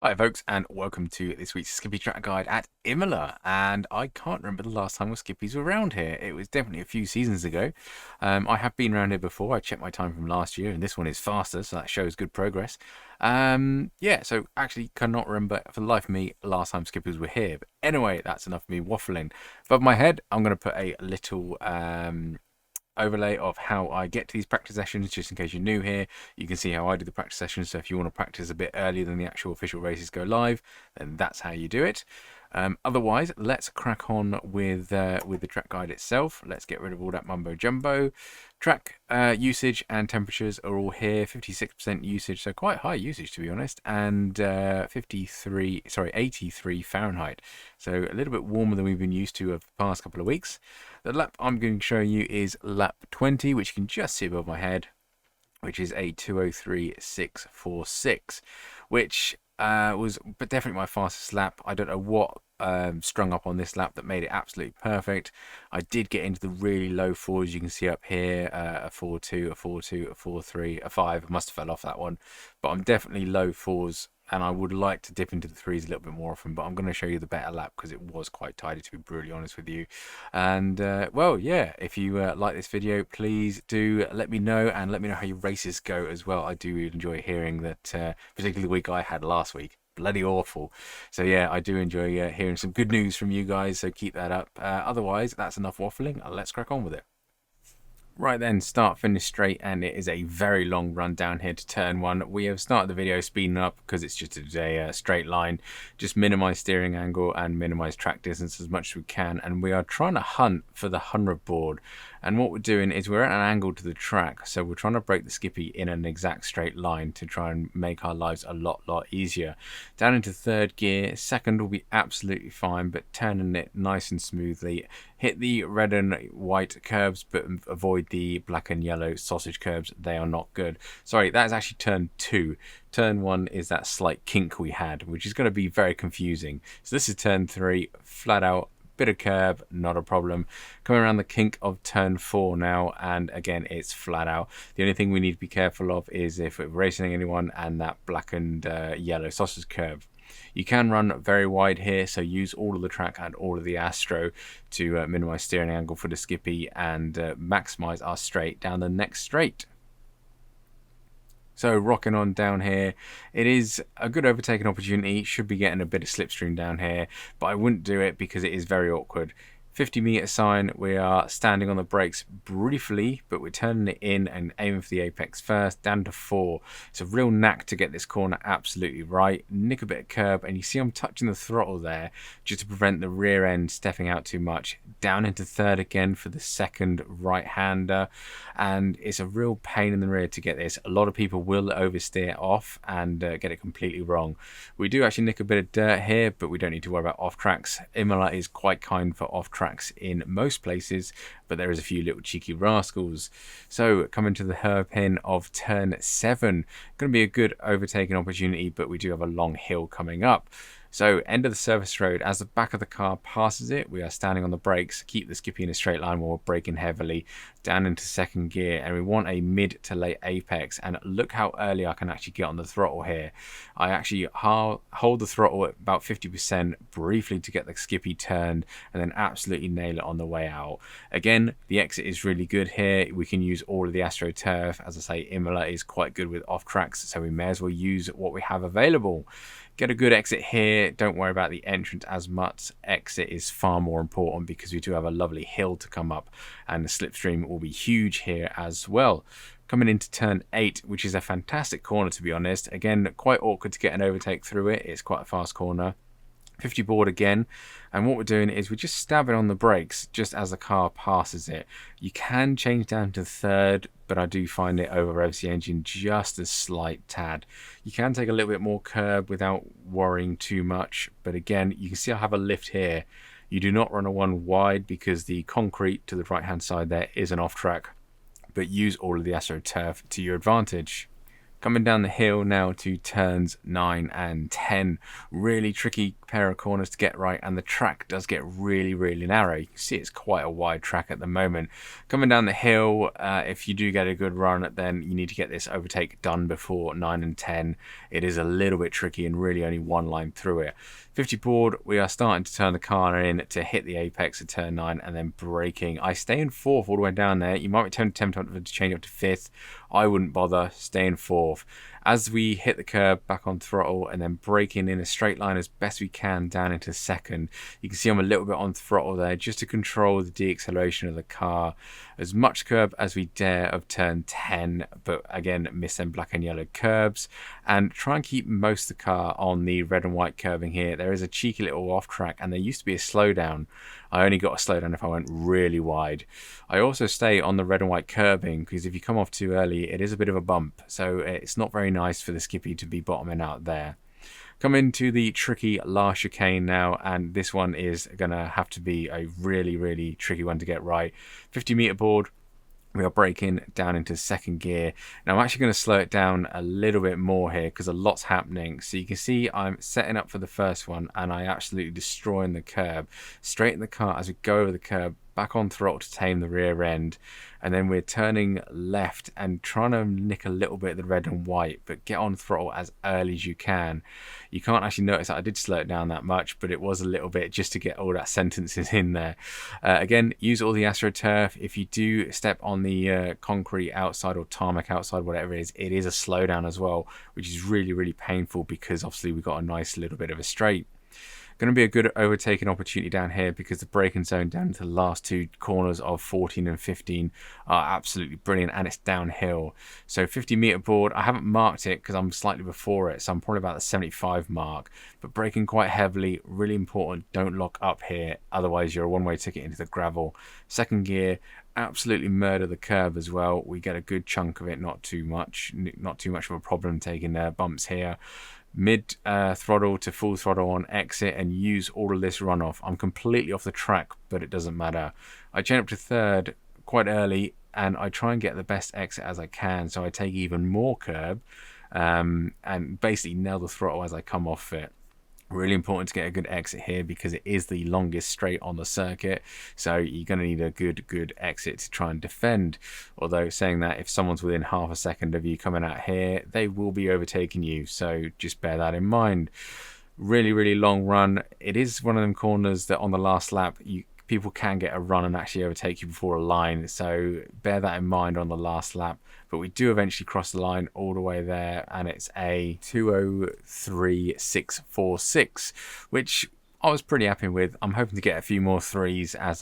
Hi folks, and welcome to this week's Skippy track guide at Imola. And I can't remember the last time the Skippies were around here. It was definitely a few seasons ago. I have been around here before. I checked my time from last year, and this one is faster, so that shows good progress. Yeah, so actually cannot remember for the life of me last time Skippies were here. But anyway, that's enough of me waffling. Above my head, I'm going to put a little overlay of how I get to these practice sessions, just in case you're new here. You can see how I do the practice sessions, so if you want to practice a bit earlier than the actual official races go live, then that's how you do it. Otherwise, let's crack on with the track guide itself. Let's get rid of all that mumbo jumbo. Track usage and temperatures are all here. 56% usage, so quite high usage to be honest, and 83 Fahrenheit, so a little bit warmer than we've been used to over the past couple of weeks. The lap I'm going to show you is lap 20, which you can just see above my head, which is a 2:03.646, which was definitely my fastest lap. I don't know what strung up on this lap that made it absolutely perfect. I did get into the really low fours. You can see up here a 4.2, a 4.2, a 4.3, a 5. I must have fell off that one, but I'm definitely low fours, and I would like to dip into the threes a little bit more often, but I'm going to show you the better lap because it was quite tidy, to be brutally honest with you. And well, yeah, if you like this video, please do let me know, and let me know how your races go as well. I do enjoy hearing that, particularly the week I had last week. Bloody awful. So yeah, I do enjoy hearing some good news from you guys, so keep that up. Otherwise, that's enough waffling. Let's crack on with it. Right then, start finish straight, and it is a very long run down here to turn one. We have started the video speeding up because it's just a straight line. Just minimize steering angle and minimize track distance as much as we can, and we are trying to hunt for the 100 board. And what we're doing is we're at an angle to the track, so we're trying to break the Skippy in an exact straight line to try and make our lives a lot easier. Down into third gear, second will be absolutely fine, but turning it nice and smoothly. Hit the red and white curbs, but avoid the black and yellow sausage curbs. They are not good. Sorry, that is actually turn 2. Turn 1 is that slight kink we had, which is going to be very confusing. So this is turn 3, flat out. Bit of curb, not a problem. Coming around the kink of turn 4 now, and again it's flat out. The only thing we need to be careful of is if we're racing anyone and that black and yellow sausage curb. You can run very wide here, so use all of the track and all of the Astro to minimize steering angle for the Skippy and maximize our straight down the next straight. So rocking on down here, it is a good overtaking opportunity. Should be getting a bit of slipstream down here, but I wouldn't do it because it is very awkward. 50-meter sign, we are standing on the brakes briefly, but we're turning it in and aiming for the apex first, down to 4. It's a real knack to get this corner absolutely right. Nick a bit of curb, and you see I'm touching the throttle there just to prevent the rear end stepping out too much. Down into third again for the second right-hander, and it's a real pain in the rear to get this. A lot of people will oversteer off and get it completely wrong. We do actually nick a bit of dirt here, but we don't need to worry about off tracks. Imola is quite kind for off tracks in most places, but there is a few little cheeky rascals. So coming to the hairpin of turn 7, going to be a good overtaking opportunity, but we do have a long hill coming up. So end of the surface road, as the back of the car passes it, we are standing on the brakes, keep the Skippy in a straight line while we're braking heavily, down into second gear, and we want a mid to late apex. And look how early I can actually get on the throttle here. I actually hold the throttle at about 50% briefly to get the Skippy turned, and then absolutely nail it on the way out. Again, the exit is really good here. We can use all of the AstroTurf. As I say, Imola is quite good with off tracks, so we may as well use what we have available. Get a good exit here. Don't worry about the entrance as much. Exit is far more important because we do have a lovely hill to come up, and the slipstream will be huge here as well. Coming into turn 8, which is a fantastic corner to be honest. Again, quite awkward to get an overtake through it. It's quite a fast corner. 50 board again, and what we're doing is we're just stabbing on the brakes just as the car passes it. You can change down to third, but I do find it over revs the engine just a slight tad. You can take a little bit more curb without worrying too much, but again, you can see I have a lift here. You do not run a one wide because the concrete to the right hand side there is an off track, but use all of the AstroTurf to your advantage. Coming down the hill now to turns 9 and 10. Really tricky pair of corners to get right, and the track does get really narrow. You can see it's quite a wide track at the moment. Coming down the hill, if you do get a good run, then you need to get this overtake done before 9 and 10. It is a little bit tricky and really only one line through it. 50 board, we are starting to turn the car in to hit the apex at turn 9 and then braking. I stay in 4th all the way down there. You might be tempted to change up to 5th. I wouldn't bother, stay in 4th. As we hit the curb, back on throttle and then braking in a straight line as best we can down into 2nd. You can see I'm a little bit on throttle there just to control the deacceleration of the car. As much curb as we dare of turn 10, but again miss them black and yellow curbs, and try and keep most of the car on the red and white curving here. There is a cheeky little off track and there used to be a slowdown. I only got a slowdown if I went really wide. I also stay on the red and white curbing because if you come off too early it is a bit of a bump, so it's not very nice for the Skippy to be bottoming out there. Come into the tricky last chicane now, and this one is going to have to be a really tricky one to get right. 50-meter board. We are braking down into 2nd gear. Now I'm actually going to slow it down a little bit more here because a lot's happening. So you can see I'm setting up for the first one and I absolutely destroying the curb. Straighten the car as we go over the curb, back on throttle to tame the rear end, and then we're turning left and trying to nick a little bit of the red and white, but get on throttle as early as you can. You can't actually notice that I did slow it down that much, but it was a little bit just to get all that sentences in there. Again, use all the AstroTurf. If you do step on the concrete outside or tarmac outside, whatever it is a slowdown as well, which is really painful because obviously we've got a nice little bit of a straight. Going to be a good overtaking opportunity down here because the braking zone down to the last 2 corners of 14 and 15 are absolutely brilliant, and it's downhill. So 50-meter board, I haven't marked it because I'm slightly before it, so I'm probably about the 75 mark, but braking quite heavily, really important. Don't lock up here, otherwise you're a one-way ticket into the gravel. 2nd gear, absolutely murder the curb as well. We get a good chunk of it, not too much of a problem taking bumps here. Mid throttle to full throttle on exit and use all of this runoff. I'm completely off the track, but it doesn't matter. I change up to 3rd quite early and I try and get the best exit as I can, so I take even more curb and basically nail the throttle as I come off it. Really important to get a good exit here because it is the longest straight on the circuit, so you're going to need a good exit to try and defend. Although saying that, if someone's within half a second of you coming out here, they will be overtaking you, so just bear that in mind. Really long run. It is one of them corners that on the last lap people can get a run and actually overtake you before a line, so bear that in mind on the last lap. But we do eventually cross the line all the way there, and it's a 2:03.646, which I was pretty happy with. I'm hoping to get a few more 3s as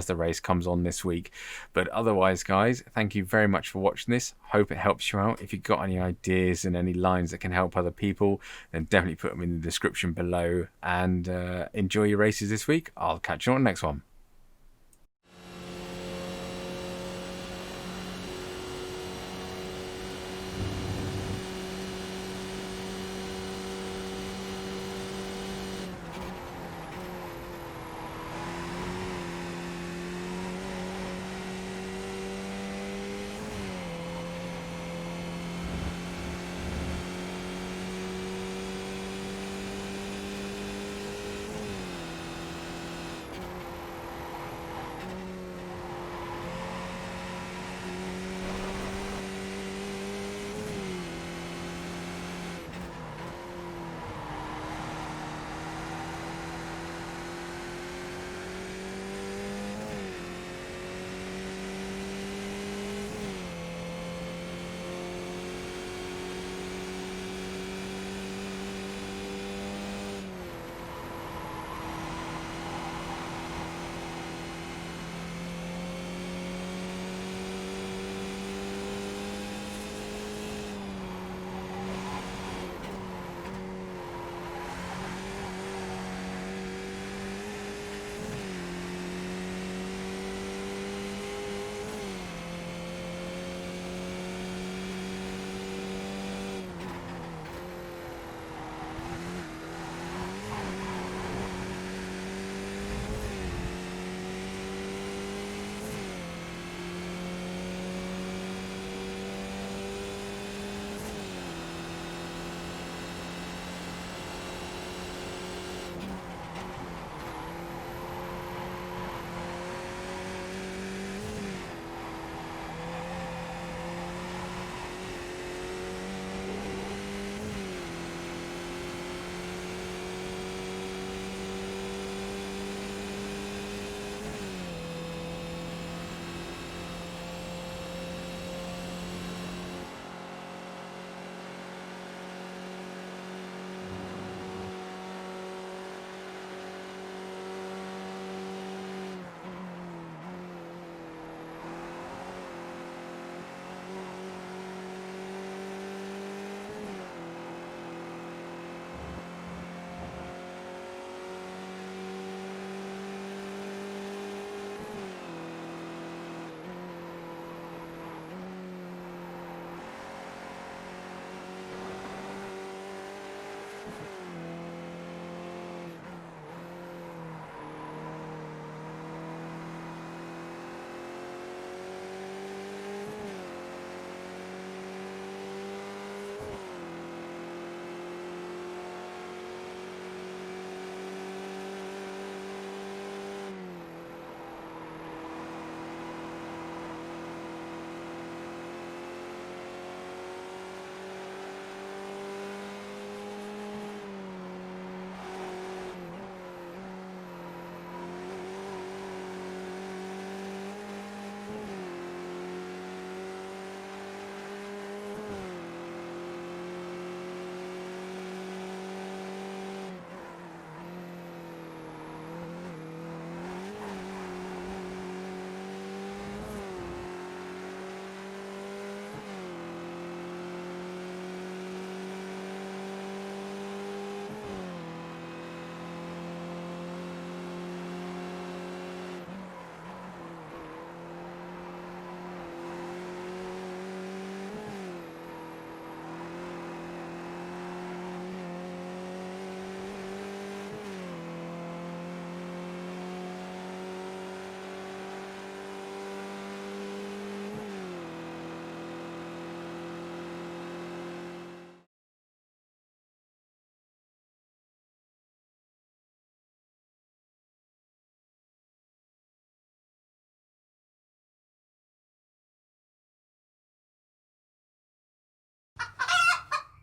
the race comes on this week. But otherwise, guys, thank you very much for watching this. Hope it helps you out. If you've got any ideas and any lines that can help other people, then definitely put them in the description below, and enjoy your races this week. I'll catch you on the next one.